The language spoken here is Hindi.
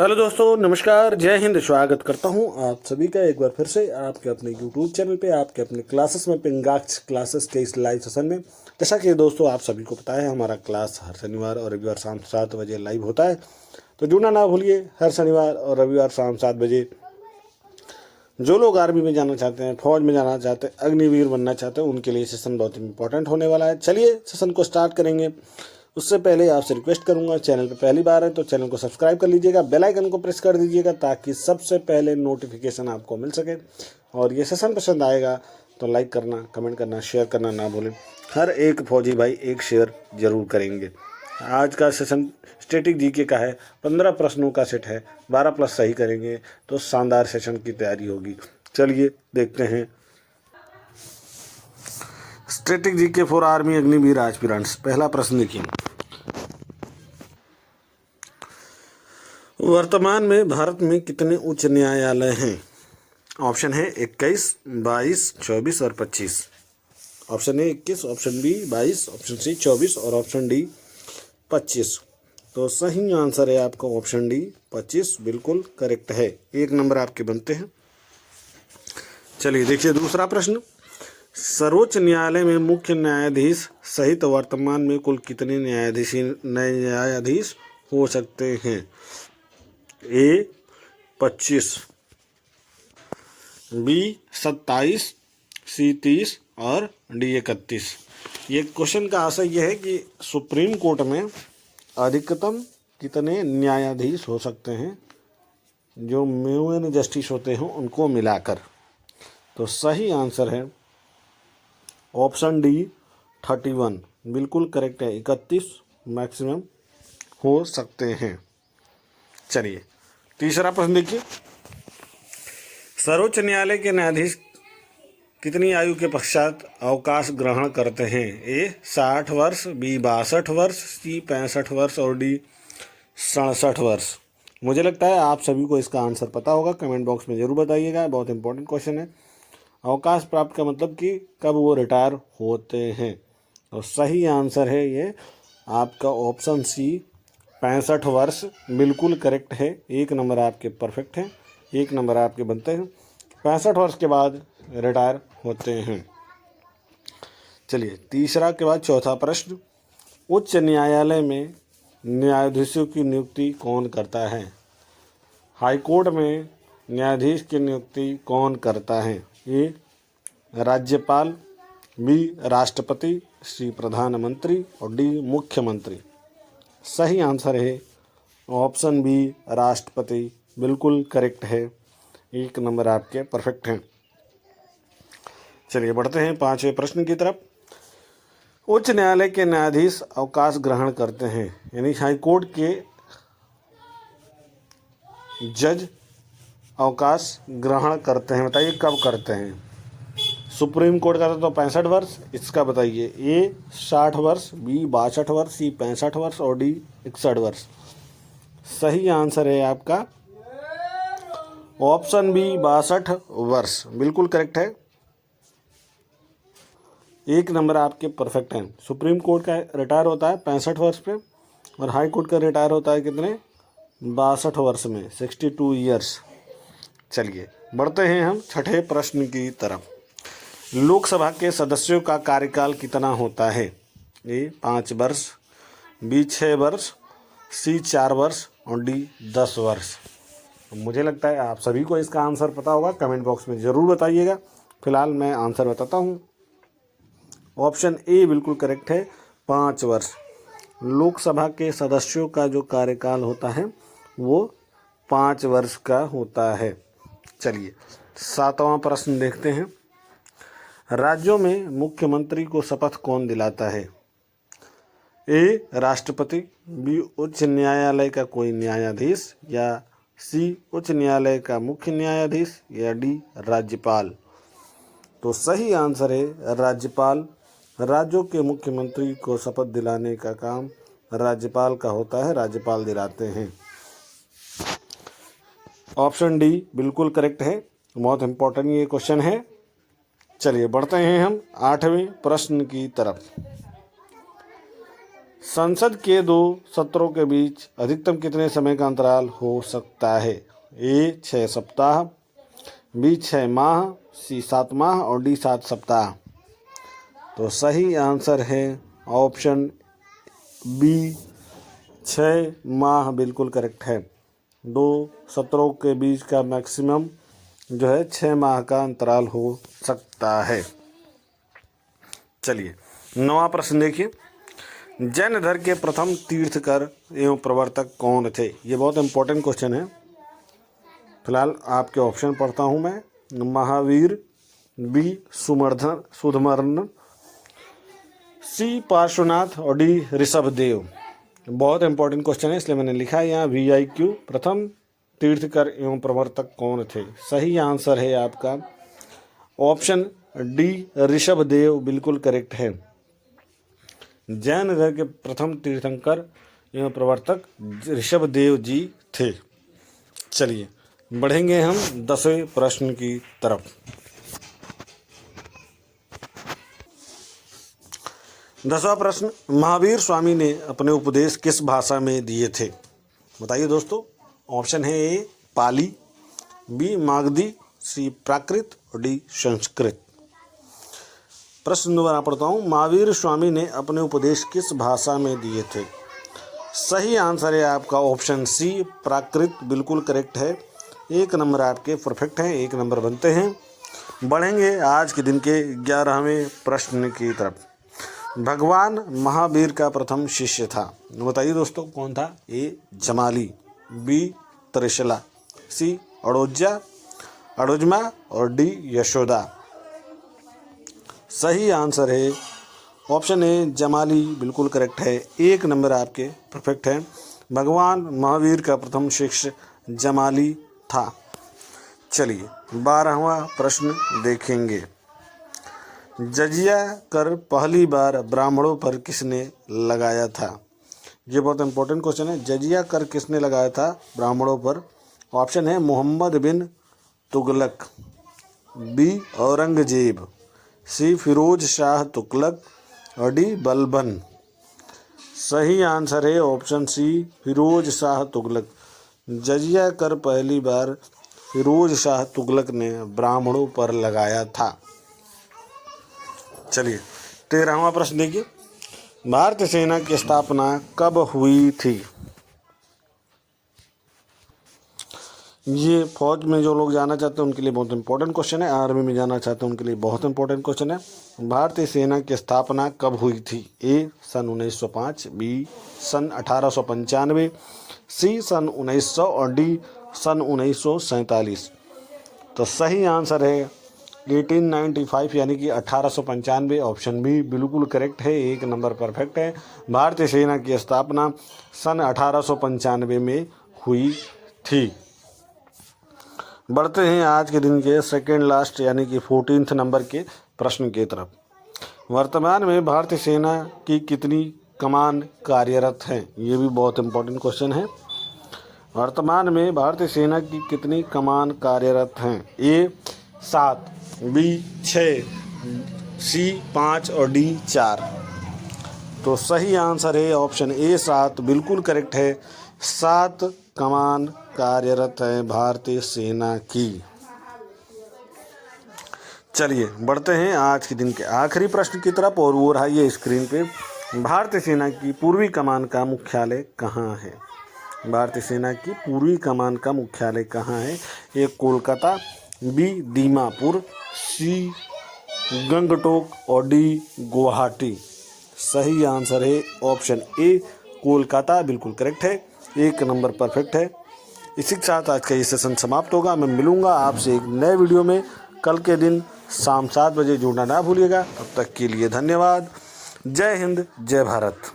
हेलो दोस्तों, नमस्कार, जय हिंद। स्वागत करता हूं आप सभी का एक बार फिर से आपके अपने यूट्यूब चैनल पे, आपके अपने क्लासेस में, पिंगाक्स क्लासेस के इस लाइव सेशन में। जैसा कि दोस्तों आप सभी को पता है, हमारा क्लास हर शनिवार और रविवार शाम 7 बजे लाइव होता है। तो जुड़ना ना भूलिए। हर शनिवार और रविवार शाम 7 बजे जो लोग आर्मी में जाना चाहते हैं, फौज में जाना चाहते हैं, अग्निवीर बनना चाहते हैं, उनके लिए सेशन बहुत इंपॉर्टेंट होने वाला है। चलिए सेशन को स्टार्ट करेंगे। उससे पहले आपसे रिक्वेस्ट करूंगा, चैनल पर पहली बार है तो चैनल को सब्सक्राइब कर लीजिएगा, बेल आइकन को प्रेस कर दीजिएगा ताकि सबसे पहले नोटिफिकेशन आपको मिल सके। और ये सेशन पसंद आएगा तो लाइक करना, कमेंट करना, शेयर करना ना भूलें। हर एक फौजी भाई एक शेयर जरूर करेंगे। आज का सेशन स्टैटिक जीके का है। 15 प्रश्नों का सेट है। 12 प्लस सही करेंगे तो शानदार सेशन की तैयारी होगी। चलिए देखते हैं। Static GK for army Agniveer aspirants. पहला प्रश्न देखिए, वर्तमान में भारत में कितने उच्च न्यायालय हैं? ऑप्शन है 21, 22, 24 और 25। Option A 21, option B 22, option C 24 और ऑप्शन डी 25। तो सही आंसर है आपका ऑप्शन डी 25, बिल्कुल करेक्ट है। 1 नंबर आपके बनते हैं। चलिए देखिए दूसरा प्रश्न, सर्वोच्च न्यायालय में मुख्य न्यायाधीश सहित वर्तमान में कुल कितने न्यायाधीश हो सकते हैं? ए 25, बी 27, सी 30 और डी 31। ये क्वेश्चन का आशय यह है कि सुप्रीम कोर्ट में अधिकतम कितने न्यायाधीश हो सकते हैं, जो मेन जस्टिस होते हैं उनको मिलाकर। तो सही आंसर है ऑप्शन डी 31, बिल्कुल करेक्ट है। 31 मैक्सिमम हो सकते हैं। चलिए तीसरा प्रश्न देखिए, सर्वोच्च न्यायालय के न्यायाधीश कितनी आयु के पश्चात अवकाश ग्रहण करते हैं? ए 60 वर्ष, बी 62 वर्ष, सी 65 वर्ष और डी 67 वर्ष। मुझे लगता है आप सभी को इसका आंसर पता होगा। कमेंट बॉक्स में जरूर बताइएगा, बहुत इंपॉर्टेंट क्वेश्चन है। अवकाश प्राप्त का मतलब कि कब वो रिटायर होते हैं। तो सही आंसर है ये आपका ऑप्शन सी 65 वर्ष, बिल्कुल करेक्ट है। 1 नंबर आपके परफेक्ट हैं, 1 नंबर आपके बनते हैं। 65 वर्ष के बाद रिटायर होते हैं। चलिए तीसरा के बाद चौथा प्रश्न, उच्च न्यायालय में न्यायाधीशों की नियुक्ति कौन करता है? हाई कोर्ट में न्यायाधीश की नियुक्ति कौन करता है? ए राज्यपाल, बी राष्ट्रपति, सी प्रधानमंत्री और डी मुख्यमंत्री। सही आंसर है ऑप्शन बी राष्ट्रपति, बिल्कुल करेक्ट है। 1 नंबर आपके परफेक्ट हैं। चलिए बढ़ते हैं 5वें प्रश्न की तरफ। उच्च न्यायालय के न्यायाधीश अवकाश ग्रहण करते हैं, यानी हाई कोर्ट के जज अवकाश ग्रहण करते हैं। बताइए कब करते हैं? सुप्रीम कोर्ट का तो 65 वर्ष, इसका बताइए। ए 60 वर्ष, बी 62 वर्ष, सी 65 वर्ष और डी 61 वर्ष। सही आंसर है आपका ऑप्शन बी 62 वर्ष, बिल्कुल करेक्ट है। 1 नंबर आपके परफेक्ट हैं। सुप्रीम कोर्ट का रिटायर होता है 65 वर्ष पे और हाई कोर्ट का रिटायर होता है कितने? 62 वर्ष में, 62 ईयर्स। चलिए बढ़ते हैं हम 6ठे प्रश्न की तरफ। लोकसभा के सदस्यों का कार्यकाल कितना होता है? ए 5 वर्ष, बी 6 वर्ष, सी 4 वर्ष और डी 10 वर्ष। मुझे लगता है आप सभी को इसका आंसर पता होगा। कमेंट बॉक्स में ज़रूर बताइएगा। फिलहाल मैं आंसर बताता हूँ। ऑप्शन ए बिल्कुल करेक्ट है, 5 वर्ष। लोकसभा के सदस्यों का जो कार्यकाल होता है वो 5 वर्ष का होता है। चलिए 7वां प्रश्न देखते हैं। राज्यों में मुख्यमंत्री को शपथ कौन दिलाता है? ए राष्ट्रपति, बी उच्च न्यायालय का कोई न्यायाधीश, या सी उच्च न्यायालय का मुख्य न्यायाधीश, या डी राज्यपाल। तो सही आंसर है राज्यपाल। राज्यों के मुख्यमंत्री को शपथ दिलाने का काम राज्यपाल का होता है, राज्यपाल दिलाते हैं। ऑप्शन डी बिल्कुल करेक्ट है। बहुत इंपॉर्टेंट ये क्वेश्चन है। चलिए बढ़ते हैं हम 8वें प्रश्न की तरफ। संसद के 2 सत्रों के बीच अधिकतम कितने समय का अंतराल हो सकता है? ए 6 सप्ताह, बी 6 माह, सी 7 माह और डी 7 सप्ताह। तो सही आंसर है ऑप्शन बी 6 माह बिल्कुल करेक्ट है। 2 सत्रों के बीच का मैक्सिमम जो है 6 माह का अंतराल हो सकता है। चलिए 9वां प्रश्न देखिए। जैन धर्म के प्रथम तीर्थकर एवं प्रवर्तक कौन थे? ये बहुत इंपॉर्टेंट क्वेश्चन है। फिलहाल आपके ऑप्शन पढ़ता हूँ मैं। महावीर, बी सुधमर्न, सी पार्श्वनाथ और डी ऋषभदेव। बहुत इंपॉर्टेंट क्वेश्चन है इसलिए मैंने लिखा है यहाँ VIQ। प्रथम तीर्थकर एवं प्रवर्तक कौन थे? सही आंसर है आपका ऑप्शन डी ऋषभदेव बिल्कुल करेक्ट है। जैन धर्म के प्रथम तीर्थंकर एवं प्रवर्तक ऋषभदेव जी थे। चलिए बढ़ेंगे हम 10वें प्रश्न की तरफ। 10वां प्रश्न, महावीर स्वामी ने अपने उपदेश किस भाषा में दिए थे? बताइए दोस्तों। ऑप्शन है ए पाली, बी मागधी, सी प्राकृत और डी संस्कृत। प्रश्न दोबारा पढ़ता हूँ। महावीर स्वामी ने अपने उपदेश किस भाषा में दिए थे? सही आंसर है आपका ऑप्शन सी प्राकृत बिल्कुल करेक्ट है। 1 नंबर आपके परफेक्ट हैं, 1 नंबर बनते हैं। बढ़ेंगे आज के दिन के 11वें प्रश्न की तरफ। भगवान महावीर का प्रथम शिष्य था। बताइए दोस्तों कौन था? ए जमाली, बी त्रिशला, सी अड़ोजमा और डी यशोदा। सही आंसर है ऑप्शन ए जमाली बिल्कुल करेक्ट है। 1 नंबर आपके परफेक्ट है। भगवान महावीर का प्रथम शिष्य जमाली था। चलिए 12वां प्रश्न देखेंगे। जजिया कर पहली बार ब्राह्मणों पर किसने लगाया था? ये बहुत इंपॉर्टेंट क्वेश्चन है। जजिया कर किसने लगाया था ब्राह्मणों पर? ऑप्शन है मोहम्मद बिन तुगलक, बी औरंगजेब, सी फिरोज शाह तुगलक और डी बलबन। सही आंसर है ऑप्शन सी फिरोज शाह तुगलक। जजिया कर पहली बार फिरोज शाह तुगलक ने ब्राह्मणों पर लगाया था। चलिए 13वां प्रश्न देखिए। भारतीय सेना की स्थापना कब हुई थी? ये फौज में जो लोग जाना चाहते हैं उनके लिए बहुत इंपॉर्टेंट क्वेश्चन है। आर्मी में जाना चाहते हैं उनके लिए बहुत इंपॉर्टेंट क्वेश्चन है। भारतीय सेना की स्थापना कब हुई थी? ए सन 1905, बी सन 1895, सी सन 1900 और डी सन 1947। तो सही आंसर है 1895 यानी कि 1895। ऑप्शन बी बिल्कुल करेक्ट है, 1 नंबर परफेक्ट है। भारतीय सेना की स्थापना सन 1895 में हुई थी। बढ़ते हैं आज के दिन के सेकेंड लास्ट यानी कि 14th नंबर के प्रश्न की तरफ। वर्तमान में भारतीय सेना की कितनी कमान कार्यरत हैं? ये भी बहुत इंपॉर्टेंट क्वेश्चन है। वर्तमान में भारतीय सेना की कितनी कमान कार्यरत हैं? ए 7, बी 6, सी 5 और डी 4। तो सही आंसर है ऑप्शन ए 7 बिल्कुल करेक्ट है। 7 कमान कार्यरत है भारतीय सेना की। चलिए बढ़ते हैं आज के दिन के आखिरी प्रश्न की तरफ और वो रहा ये स्क्रीन पे। भारतीय सेना की पूर्वी कमान का मुख्यालय कहाँ है? भारतीय सेना की पूर्वी कमान का मुख्यालय कहाँ है? ए कोलकाता, बी दीमापुर, सी गंगटोक और डी गुवाहाटी। सही आंसर है ऑप्शन ए कोलकाता बिल्कुल करेक्ट है, 1 नंबर परफेक्ट है। इसी के साथ आज का ये सेशन समाप्त होगा। मैं मिलूंगा आपसे एक नए वीडियो में कल के दिन शाम 7 बजे। जुड़ना ना भूलिएगा। तब तक के लिए धन्यवाद। जय हिंद, जय भारत।